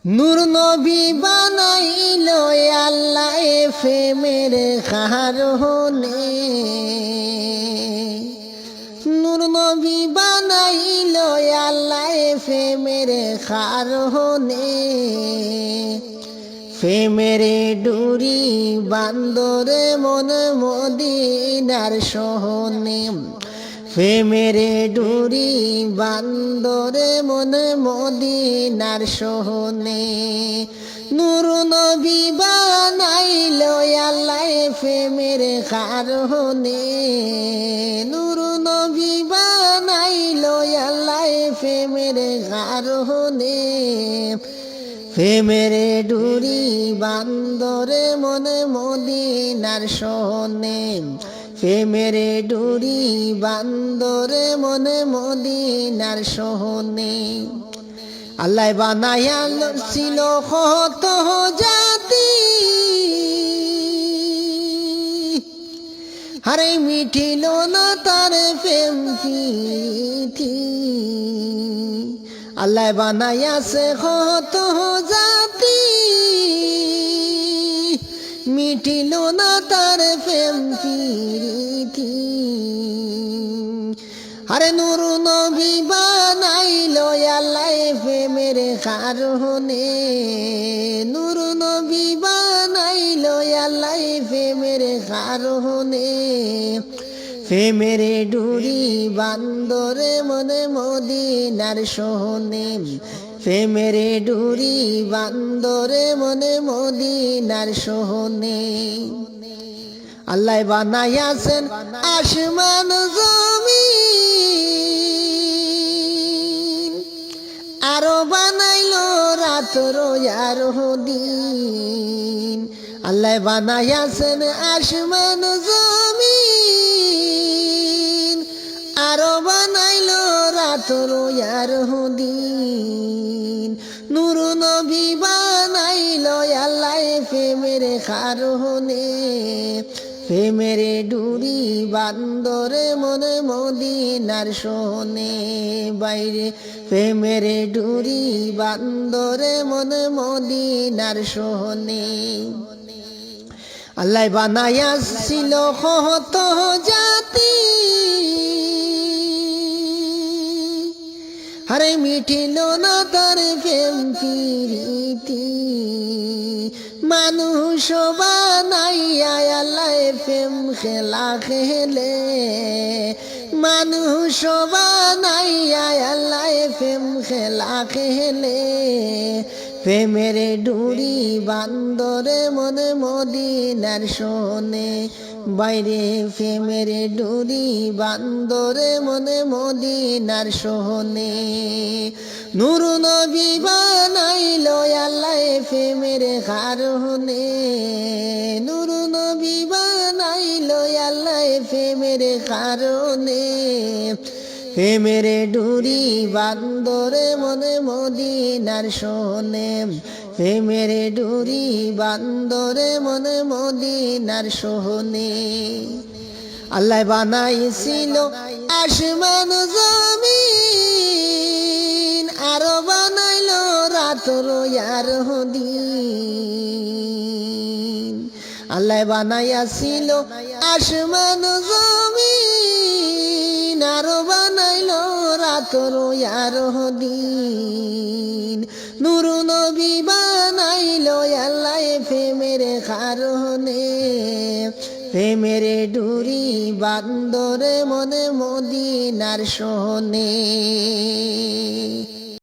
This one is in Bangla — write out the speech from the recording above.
নূর নবী বানাইলো আল্লাহ প্রেমের কারণে। নূর নবী বানাইলো আল্লাহ প্রেমের কারণে। প্রেমের ডুরি বান্দরে মন মদিনার সহনে। প্রেমের ডুরি বান্দরে মন মদিনার সহনে। নূর নবী বানাইলো আল্লাহ প্রেমের কারণে। নূর নবী বানাইলো আল্লাহ প্রেমের কারণে। প্রেমের ডুরি বান্দরে মন মদিনার সহনে। প্রেমের ডুরি বান্দরে মন মদিনার সহনে। আল্লাহ বানায়া ছিল কত জাতি, হারে মিঠিল না তার প্রেম প্রীতি। আল্লাহ বানায়াছে কত জাতি, মিঠিল না তার প্রেম প্রীতি। আরে নূর নবী বানাইলো আল্লাহ প্রেমের কারণে। নূর নবী বানাইলো আল্লাহ প্রেমের কারণে। প্রেমের ডুরি বান্দরে মনে মদিনার সহনে। প্রেমের ডুরি বান্দরে মনে মদিনার সহনে। আল্লাহ বানায়াছেন আসমান জমিন, আরো বানাইলো রাত্র আর দিন। আল্লাহ বানায়াছেন আসমান জমিন, আরো বানাইলো রাত্র আর দিন। নূর নবী বানাইলো আল্লাহ প্রেমের কারণে। প্রেমের ডুরি বান্দরে মনে মদিনার সহনে। বাইরে প্রেমের ডুরি বান্দরে মনে মদিনার সহনে। আল্লাহ বানায়াছিল কত জাতি, হারে মিঠিল না তার প্রেম প্রীতি। মানুষ বানাইয়া আল্লাহ প্রেম খেলা খেলে। মানুষ বানাইয়া আল্লাহ প্রেম খেলা খেলে। প্রেমের ডুরি বান্দরে মনে মদিনার সহনে। বাইরে প্রেমের ডুরি বান্দরে মনে মদিনার সহনে। নূর নবী বানাইলো আল্লাহ প্রেমের কারণে। নূর নবী বানাইলো আল্লাহ প্রেমের কারণে। প্রেমের ডুরি বান্দরে মনে মদিনার সহনে। প্রেমের ডুরি বান্দরে মনে মদিনার সহনে। আল্লাহ বানাইছিল আসমান জমিন, আরো বানাইলো রাত্র আর দিন। আল্লাহ বানাইয়াছিল আসমান জমিন, আরো বানাইলো রাত্র আর দিন। নূর নবী বানাইলো আল্লাহ প্রেমের কারণে। প্রেমের ডুরি বান্দরে মনে মদিনার সহনে।